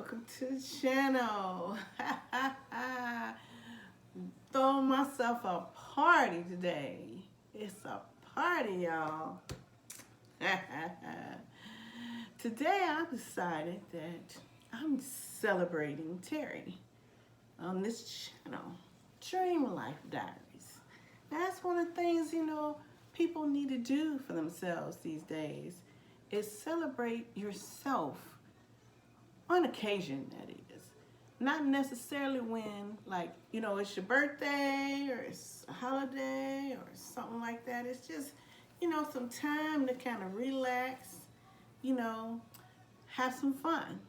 welcome to the channel. Throwing myself a party today. It's a party, y'all. Today I've decided that I'm celebrating Terry on this channel, Dream Life Diaries. That's one of the things, people need to do for themselves these days, is celebrate yourself on occasion, that is. Not necessarily when, it's your birthday or it's a holiday or something like that. It's just, some time to kind of relax, have some fun.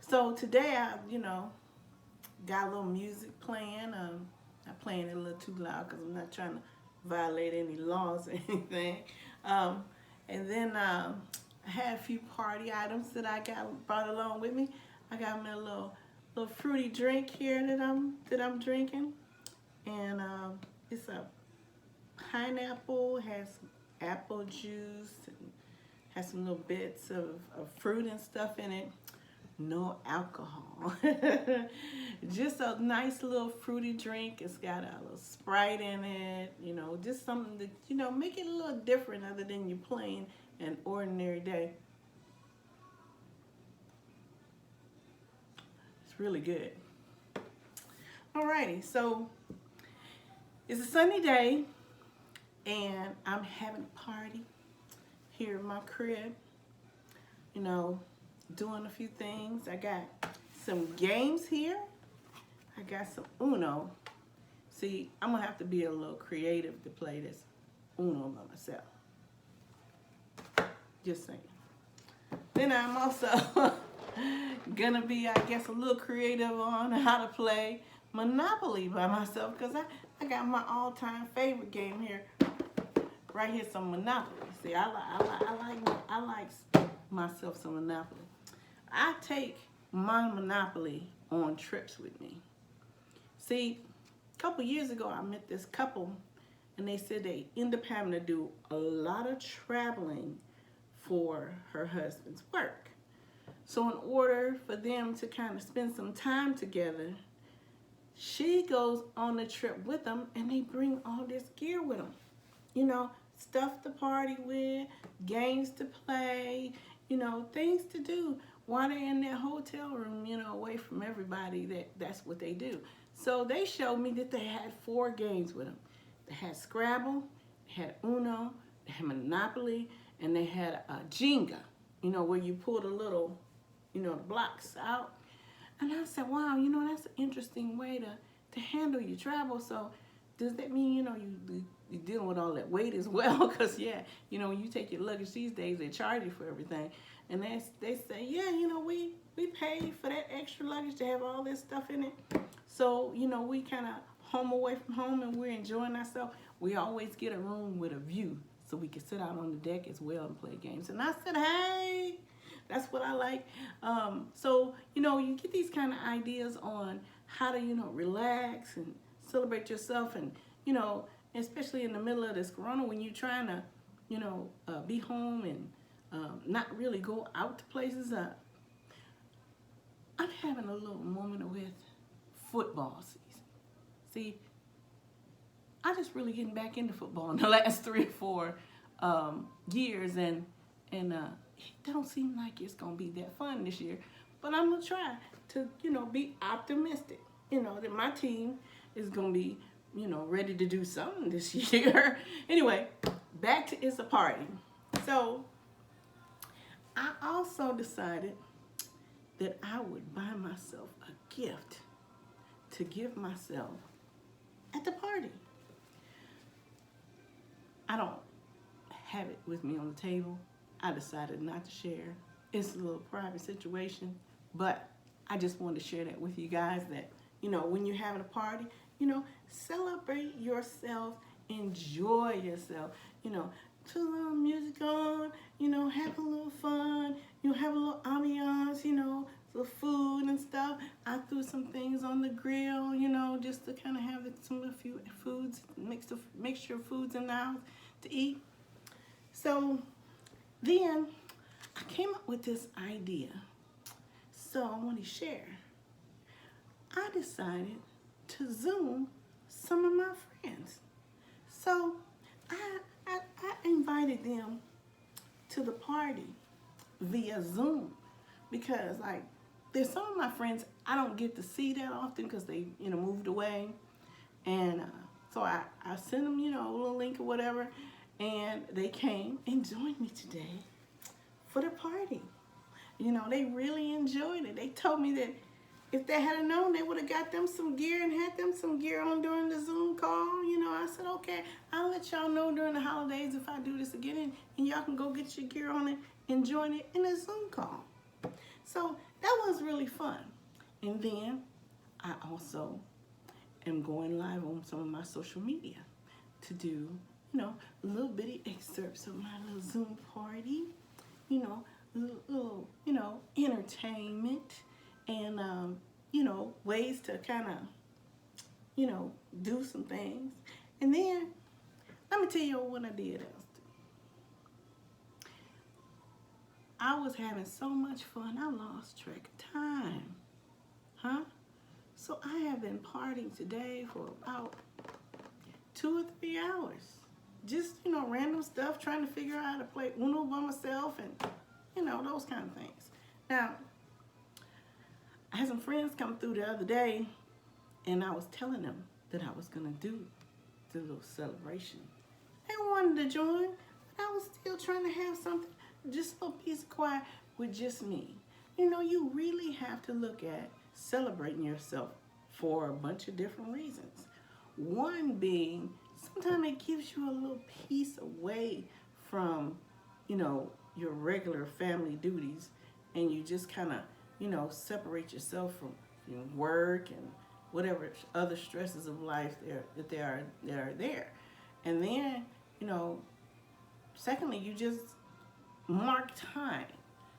So today I, got a little music playing. I'm playing it a little too loud because I'm not trying to violate any laws or anything. And then I had a few party items that I brought along with me. I got me a little fruity drink here that I'm drinking, and it's a pineapple, has some apple juice, and has some little bits of fruit and stuff in it. No alcohol. Just a nice little fruity drink. It's got a little Sprite in it, just something that, make it a little different other than you plain an ordinary day. It's really good. Alrighty, so it's a sunny day and I'm having a party here in my crib, doing a few things. I got some games here. I got some Uno. See, I'm gonna have to be a little creative to play this Uno by myself. Just saying. Then I'm also gonna be, I guess, a little creative on how to play Monopoly by myself, because I got my all-time favorite game here. Right here, some Monopoly. See, I like myself some Monopoly. I take my Monopoly on trips with me. See, a couple years ago, I met this couple, and they said they end up having to do a lot of traveling for her husband's work. So in order for them to kind of spend some time together, she goes on the trip with them, and they bring all this gear with them. Stuff to party with, games to play, things to do while they're in their hotel room, away from everybody. That's what they do. So they showed me that they had 4 games with them. They had Scrabble, they had Uno, they had Monopoly, and they had Jenga, where you pull the little, the blocks out. And I said, wow, that's an interesting way to handle your travel. So does that mean, you're dealing with all that weight as well? Because, yeah, when you take your luggage these days, they charge you for everything. And they say, yeah, we pay for that extra luggage to have all this stuff in it. So, we kind of home away from home and we're enjoying ourselves. We always get a room with a view so we can sit out on the deck as well and play games. And I said, hey, that's what I like. So, you get these kind of ideas on how to, relax and celebrate yourself. And, especially in the middle of this corona, when you're trying to, be home and not really go out to places. I'm having a little moment with football season. See, I just really getting back into football in the last 3 or 4 years, and it don't seem like it's gonna be that fun this year. But I'm gonna try to, be optimistic. That my team is gonna be, ready to do something this year. Anyway, back to It's a Party. So I also decided that I would buy myself a gift to give myself at the party. I don't have it with me on the table. I decided not to share. It's a little private situation, but I just wanted to share that with you guys that, when you're having a party, celebrate yourself, enjoy yourself, put a little music on, have a little fun, have a little ambiance, the food and stuff. I threw some things on the grill, just to kind of have a few foods, mixture of foods in the house to eat. So then I came up with this idea. So I want to share. I decided to Zoom some of my friends. So I invited them to the party via Zoom because like there's some of my friends I don't get to see that often because they moved away, and so I sent them a little link or whatever, and they came and joined me today for the party. They really enjoyed it. They told me that if they had known, they would have got them some gear and had them some gear on during the Zoom call. I said, okay, I'll let y'all know during the holidays if I do this again, and y'all can go get your gear on it and join it in a Zoom call. So that was really fun. And then I also am going live on some of my social media to do, little bitty excerpts of my little Zoom party, little entertainment, and ways to kind of do some things. And then let me tell you what I did else. I was having so much fun I lost track of time. So I have been partying today for about 2 or 3 hours. Just random stuff, trying to figure out how to play Uno by myself, and those kind of things. Now I had some friends come through the other day, and I was telling them that I was going to do the little celebration. They wanted to join, but I was still trying to have something, just a little piece of quiet with just me. You really have to look at celebrating yourself for a bunch of different reasons. One being, sometimes it gives you a little piece away from, your regular family duties, and you just kind of separate yourself from work and whatever other stresses of life that are there. And then, secondly, you just mark time.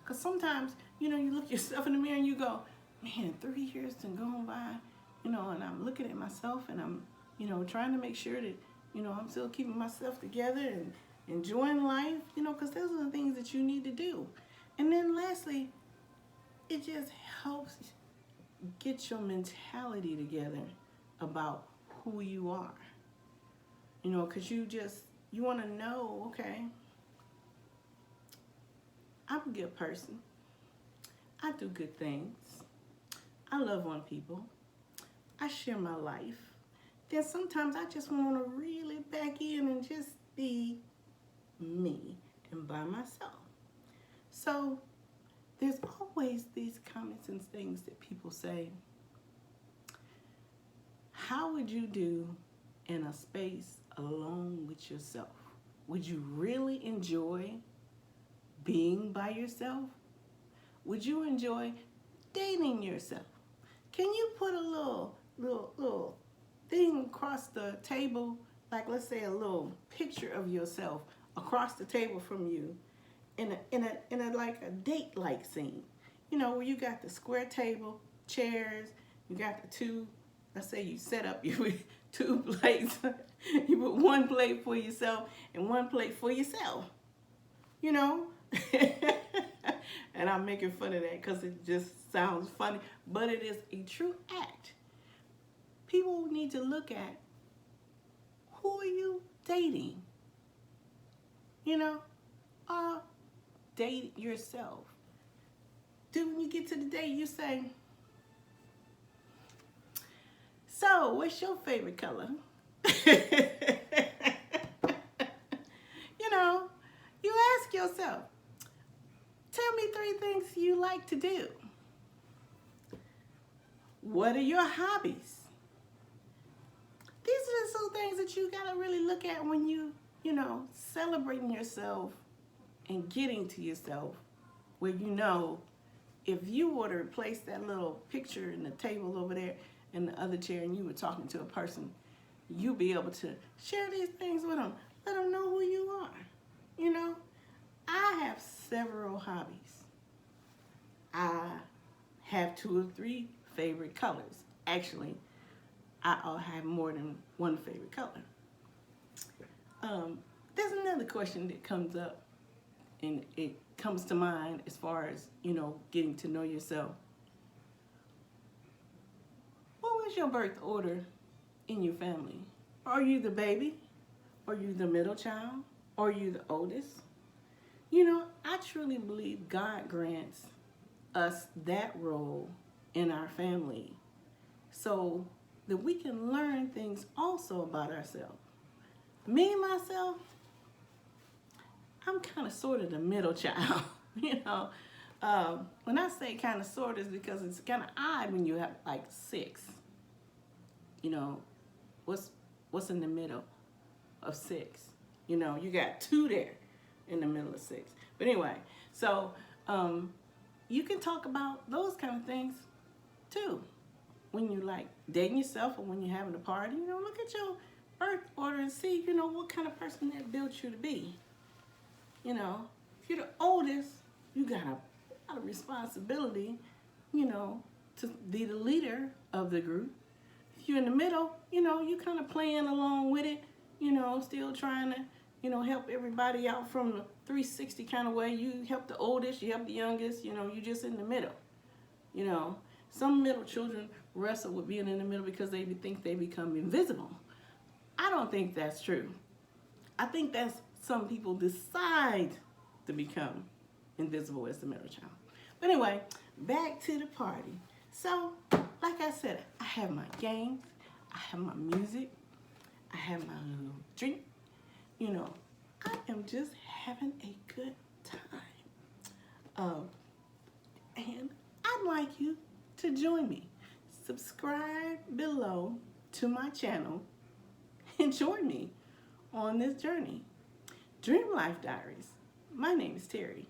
Because sometimes, you look yourself in the mirror and you go, man, 3 years done gone by, and I'm looking at myself and I'm, trying to make sure that, I'm still keeping myself together and enjoying life, because those are the things that you need to do. And then lastly, it just helps get your mentality together about who you are. Because you want to know, okay, I'm a good person. I do good things. I love on people. I share my life. Then sometimes I just want to really back in and just be me and by myself. So there's always these comments and things that people say. How would you do in a space alone with yourself? Would you really enjoy being by yourself? Would you enjoy dating yourself? Can you put a little thing across the table, like let's say a little picture of yourself across the table from you, in a like a date-like scene, where you got the square table, chairs, you got the two. Let's say you set up you 2 plates. You put 1 plate for yourself and 1 plate for yourself. And I'm making fun of that because it just sounds funny, but it is a true act. People need to look at, who are you dating? Or date yourself. When you get to the date, you say, so what's your favorite color? You ask yourself, tell me 3 things you like to do. What are your hobbies? These are the some things that you gotta really look at when you celebrating yourself and getting to yourself, where if you were to replace that little picture in the table over there in the other chair and you were talking to a person, you'll be able to share these things with them. Let them know who you are. I have several hobbies. I have 2 or 3 favorite colors. Actually, I have more than 1 favorite color. There's another question that comes up, and it comes to mind as far as, getting to know yourself. who is your birth order in your family? Are you the baby? Are you the middle child? Are you the oldest? You know, I truly believe God grants us that role in our family so that we can learn things also about ourselves. Me, myself, I'm kind of sort of the middle child, you know. When I say kind of sort is because it's kind of odd when you have like 6. You know, what's in the middle of 6? You know, you got 2 there in the middle of 6. But anyway, so you can talk about those kind of things too. When you like dating yourself or when you're having a party, you know, look at your birth order and see, you know, what kind of person that built you to be. You know, if you're the oldest, you got a lot of responsibility, you know, to be the leader of the group. If you're in the middle, you know, you kind of playing along with it, you know, still trying to, you know, help everybody out from the 360 kind of way. You help the oldest, you help the youngest, you know, you just in the middle. You know, some middle children wrestle with being in the middle because they think they become invisible. I don't think that's true. I think that's some people decide to become invisible as the middle child. But anyway, back to the party. So, like I said, I have my games, I have my music, I have my little drink. You know, I am just having a good time. And I'd like you to join me. Subscribe below to my channel and join me on this journey. Dream Life Diaries. My name is Terry.